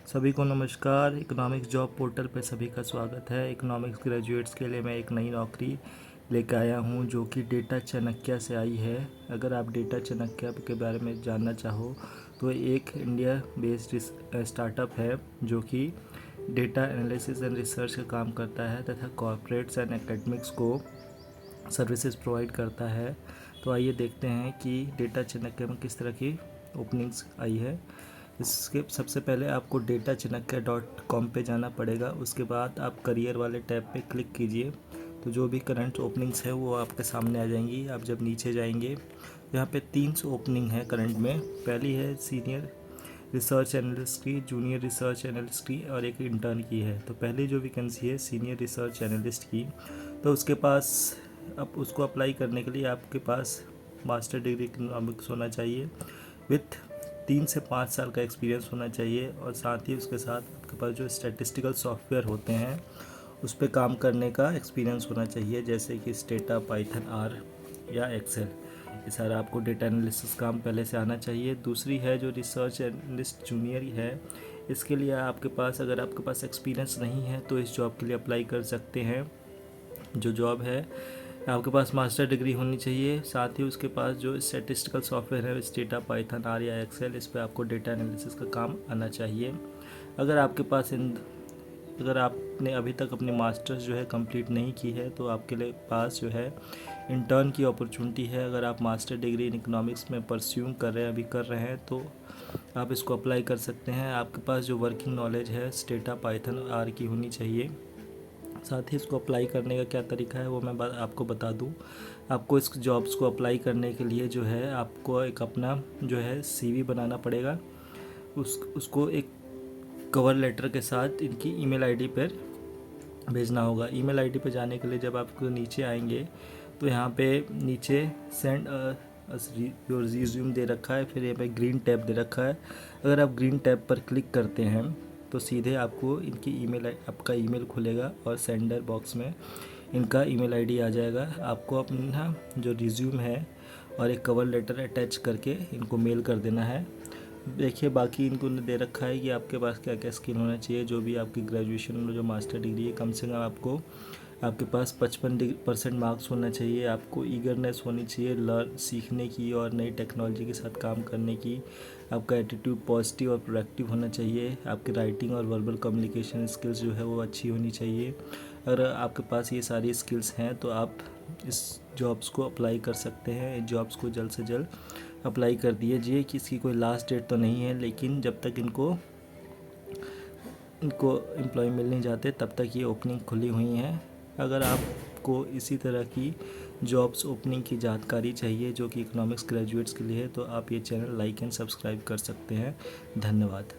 सभी को नमस्कार। इकोनॉमिक्स जॉब पोर्टल पर सभी का स्वागत है। इकोनॉमिक्स ग्रेजुएट्स के लिए मैं एक नई नौकरी लेकर आया हूं जो कि डेटा चाणक्य से आई है। अगर आप डेटा चाणक्य के बारे में जानना चाहो तो एक इंडिया बेस्ड स्टार्टअप है जो कि डेटा एनालिसिस एंड रिसर्च का काम करता है तथा कॉर्पोरेट्स एंड एकेडमिक्स को सर्विसेज प्रोवाइड करता है। तो आइए देखते हैं कि डेटा चाणक्य में किस तरह की ओपनिंग्स आई है। इसके सबसे पहले आपको datachanakya.com पे जाना पड़ेगा। उसके बाद आप करियर वाले टैब पे क्लिक कीजिए तो जो भी करंट ओपनिंग्स है वो आपके सामने आ जाएंगी। आप जब नीचे जाएंगे यहाँ पे 3 ओपनिंग है करंट में। पहली है सीनियर रिसर्च एनालिस्ट की, जूनियर रिसर्च एनालिस्ट की और एक इंटर्न की है। तो पहली जो वैकेंसी है सीनियर रिसर्च एनालिस्ट की, तो उसके पास अब उसको अप्लाई करने के लिए आपके पास मास्टर डिग्री इकोनॉमिक्स होना चाहिए विथ 3 से 5 साल का एक्सपीरियंस होना चाहिए और साथ ही उसके साथ आपके पास जो स्टैटिस्टिकल सॉफ्टवेयर होते हैं उस पर काम करने का एक्सपीरियंस होना चाहिए, जैसे कि स्टेटा, पाइथन, आर या एक्सेल। ये सारा आपको डेटा एनालिसिस काम पहले से आना चाहिए। दूसरी है जो रिसर्च एनालिस्ट जूनियर है, इसके लिए आपके पास अगर आपके पास एक्सपीरियंस नहीं है तो इस जॉब के लिए अप्लाई कर सकते हैं। जो जॉब है आपके पास मास्टर डिग्री होनी चाहिए, साथ ही उसके पास जो स्टैटिस्टिकल सॉफ्टवेयर है स्टेटा, पाइथन, आर या एक्सेल, इस पर आपको डेटा एनालिसिस का काम आना चाहिए। अगर आपके पास अगर आपने अभी तक अपनी मास्टर्स जो है कंप्लीट नहीं की है तो आपके लिए पास जो है इंटर्न की अपॉर्चुनिटी है। अगर आप मास्टर डिग्री इन इकोनॉमिक्स में परस्यूम कर रहे हैं, अभी कर रहे हैं, तो आप इसको अप्लाई कर सकते हैं। आपके पास जो वर्किंग नॉलेज है स्टेटा, पाइथन, आर की होनी चाहिए। साथ ही इसको अप्लाई करने का क्या तरीका है वो मैं आपको बता दूं। आपको इस जॉब्स को अप्लाई करने के लिए जो है आपको एक अपना जो है सीवी बनाना पड़ेगा। उसको एक कवर लेटर के साथ इनकी ईमेल आईडी पर भेजना होगा। ईमेल आईडी पर जाने के लिए जब आप नीचे आएंगे तो यहाँ पे नीचे सेंड योर रिज्यूम दे रखा है, फिर यहाँ पे ग्रीन टैब दे रखा है। अगर आप ग्रीन टैब पर क्लिक करते हैं तो सीधे आपको इनकी आपका ईमेल खुलेगा और सेंडर बॉक्स में इनका ईमेल आईडी आ जाएगा। आपको अपना जो रिज्यूम है और एक कवर लेटर अटैच करके इनको मेल कर देना है। देखिए बाकी इनको दे रखा है कि आपके पास क्या क्या स्किल होना चाहिए। जो भी आपकी ग्रेजुएशन में जो मास्टर डिग्री है कम से कम आपके पास 55% मार्क्स होना चाहिए। आपको ईगरनेस होनी चाहिए लर्न सीखने की और नई टेक्नोलॉजी के साथ काम करने की। आपका एटीट्यूड पॉजिटिव और प्रोएक्टिव होना चाहिए। आपकी राइटिंग और वर्बल कम्युनिकेशन स्किल्स जो है वो अच्छी होनी चाहिए। अगर आपके पास ये सारी स्किल्स हैं तो आप इस जॉब्स को अप्लाई कर सकते हैं। इन जॉब्स को जल्द से जल्द अप्लाई कर दीजिए कि इसकी कोई लास्ट डेट तो नहीं है, लेकिन जब तक इनको एम्प्लॉय मिल नहीं जाते तब तक ये ओपनिंग खुली हुई हैं। अगर आपको इसी तरह की जॉब्स ओपनिंग की जानकारी चाहिए जो कि इकोनॉमिक्स ग्रेजुएट्स के लिए है तो आप ये चैनल लाइक एंड सब्सक्राइब कर सकते हैं। धन्यवाद।